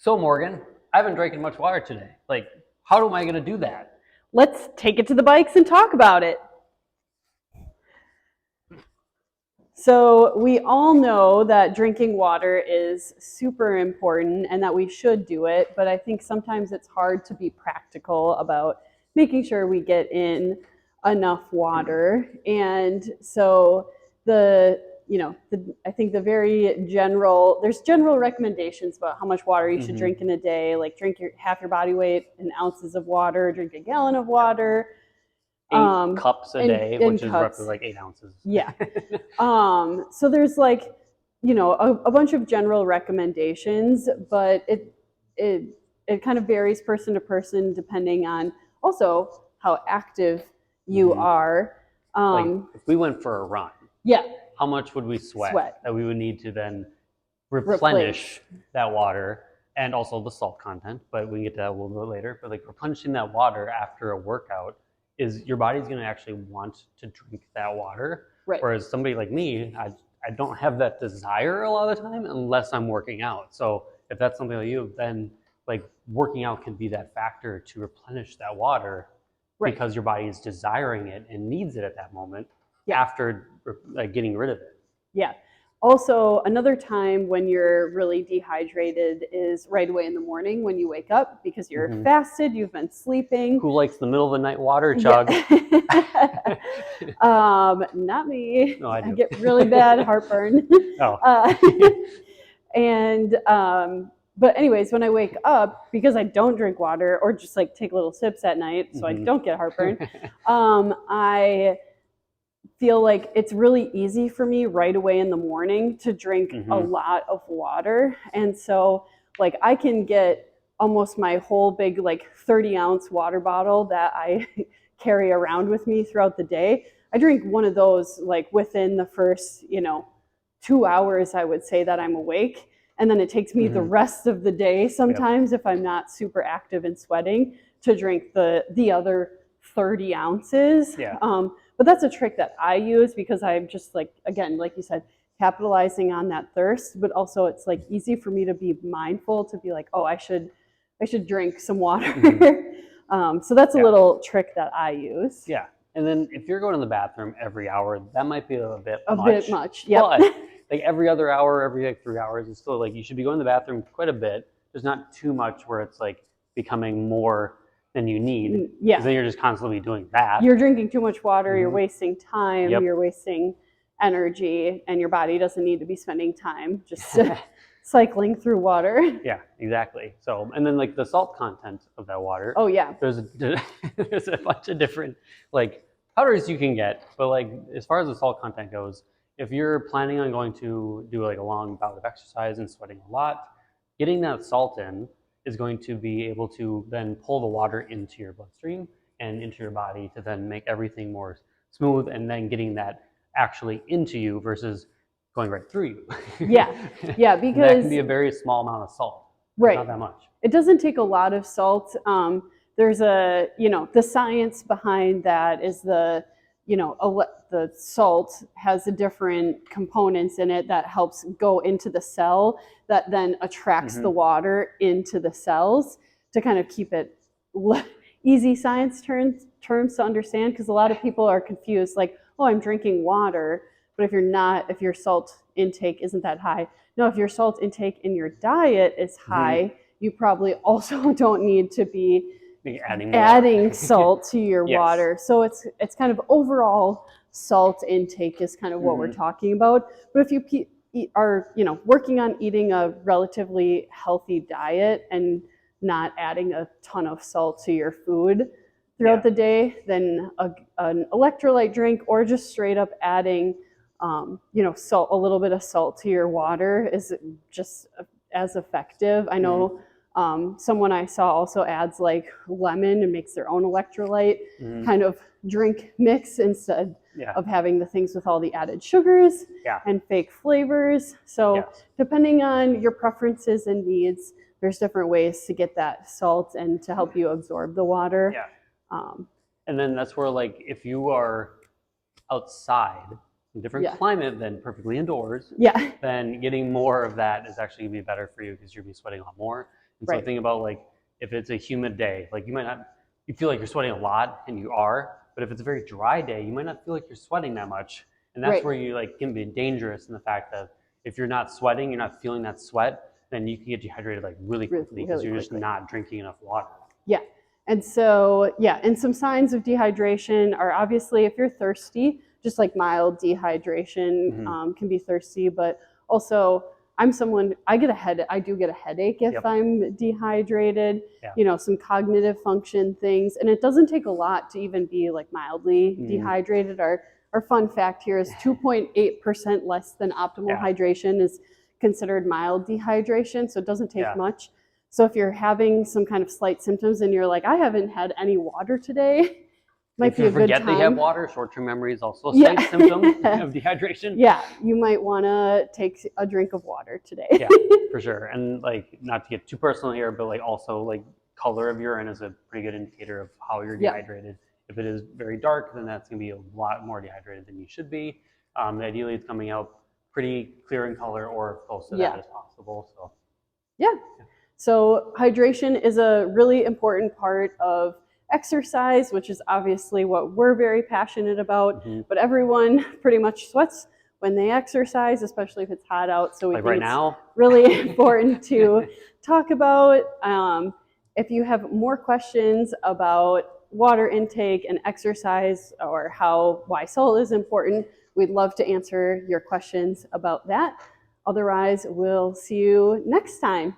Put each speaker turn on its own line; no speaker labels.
So Morgan, I haven't drinking much water today. Like, how am I going to do that?
Let's take it to the bikes and talk about it. So we all know that drinking water is super important and that we should do it, but I think sometimes it's hard to be practical about making sure we get in enough water. And so I think there's general recommendations about how much water you should drink in a day, like drink half your body weight in ounces of water, drink a gallon of water.
8 cups a day, which is roughly like 8 ounces.
Yeah. So there's a bunch of general recommendations, but it kind of varies person to person depending on also how active you are.
Like if we went for a run,
Yeah.
how much would we sweat that we would need to then replenish that water and also the salt content, but we can get to that a little bit later. But like replenishing that water after a workout is your body's going to actually want to drink that water.
Right.
Whereas somebody like me, I don't have that desire a lot of the time unless I'm working out. So if that's something like you, then like working out can be that factor to replenish that water because your body is desiring it and needs it at that moment after like getting rid of it.
Yeah. Also, another time when you're really dehydrated is right away in the morning when you wake up because you're fasted, you've been sleeping.
Who likes the middle of the night water chug?
Not me.
No, I do.
I get really bad heartburn. But anyways, when I wake up, because I don't drink water or just like take little sips at night so I don't get heartburn, I feel like it's really easy for me right away in the morning to drink a lot of water. And so like I can get almost my whole big like 30-ounce water bottle that I carry around with me throughout the day. I drink one of those like within the first, 2 hours, I would say, that I'm awake. And then it takes me the rest of the day sometimes if I'm not super active and sweating to drink the other 30 ounces. But that's a trick that I use because I'm just like, again, like you said, capitalizing on that thirst, but also it's like easy for me to be mindful to be like, oh, I should drink some water. So that's a little trick that I use.
Yeah. And then if you're going to the bathroom every hour, that might be a bit
much. Yeah.
But like every other hour, every like 3 hours, it's still like you should be going to the bathroom quite a bit. There's not too much where it's like becoming more than you need.
Yeah.
Because then you're just constantly doing that.
You're drinking too much water, you're wasting time, you're wasting energy, and your body doesn't need to be spending time just cycling through water.
Yeah, exactly. So, and then like the salt content of that water.
Oh yeah.
There's a bunch of different like powders you can get, but like as far as the salt content goes, if you're planning on going to do like a long bout of exercise and sweating a lot, getting that salt in is going to be able to then pull the water into your bloodstream and into your body to then make everything more smooth and then getting that actually into you versus going right through you.
Yeah, because
that can be a very small amount of salt.
Right.
Not that much.
It doesn't take a lot of salt. There's the science behind that is the salt has the different components in it that helps go into the cell that then attracts the water into the cells to kind of keep it easy science terms to understand, because a lot of people are confused like, oh, I'm drinking water, but if your salt intake isn't that high. No, if your salt intake in your diet is high, you probably also don't need to be adding salt to your water. So it's kind of overall salt intake is kind of what we're talking about. But if you are working on eating a relatively healthy diet and not adding a ton of salt to your food throughout the day, then an electrolyte drink or just straight up adding salt, a little bit of salt to your water is just as effective. I know someone I saw also adds like lemon and makes their own electrolyte kind of drink mix instead of having the things with all the added sugars and fake flavors. So depending on your preferences and needs, there's different ways to get that salt and to help you absorb the water.
And then that's where like if you are outside, a different climate than perfectly indoors, then getting more of that is actually going to be better for you because you'll be sweating a lot more. And so
Right.
think about like if it's a humid day, like you feel like you're sweating a lot, and you are, but if it's a very dry day, you might not feel like you're sweating that much. And that's
Right.
where you like can be dangerous in the fact that if you're not sweating, you're not feeling that sweat, then you can get dehydrated like really quickly because
really
you're just
quickly.
not drinking enough water.
Yeah. And so, yeah, and some signs of dehydration are obviously if you're thirsty, just like mild dehydration can be thirsty, but also I do get a headache if
Yep.
I'm dehydrated,
Yeah.
some cognitive function things. And it doesn't take a lot to even be like mildly dehydrated. Our fun fact here is 2.8% less than optimal hydration is considered mild dehydration. So it doesn't take much. So if you're having some kind of slight symptoms and you're like, I haven't had any water today, might be a good time.
If you forget they have water, short-term memory is also a slight symptom of dehydration.
Yeah, you might want to take a drink of water today.
Yeah, for sure. And like, not to get too personal here, but like also like color of urine is a pretty good indicator of how you're dehydrated. If it is very dark, then that's going to be a lot more dehydrated than you should be. Ideally, it's coming out pretty clear in color or close to that as possible. So
yeah. So hydration is a really important part of exercise, which is obviously what we're very passionate about. But everyone pretty much sweats when they exercise, especially if it's hot out. So we think it's really important to talk about. If you have more questions about water intake and exercise or why salt is important, we'd love to answer your questions about that. Otherwise, we'll see you next time.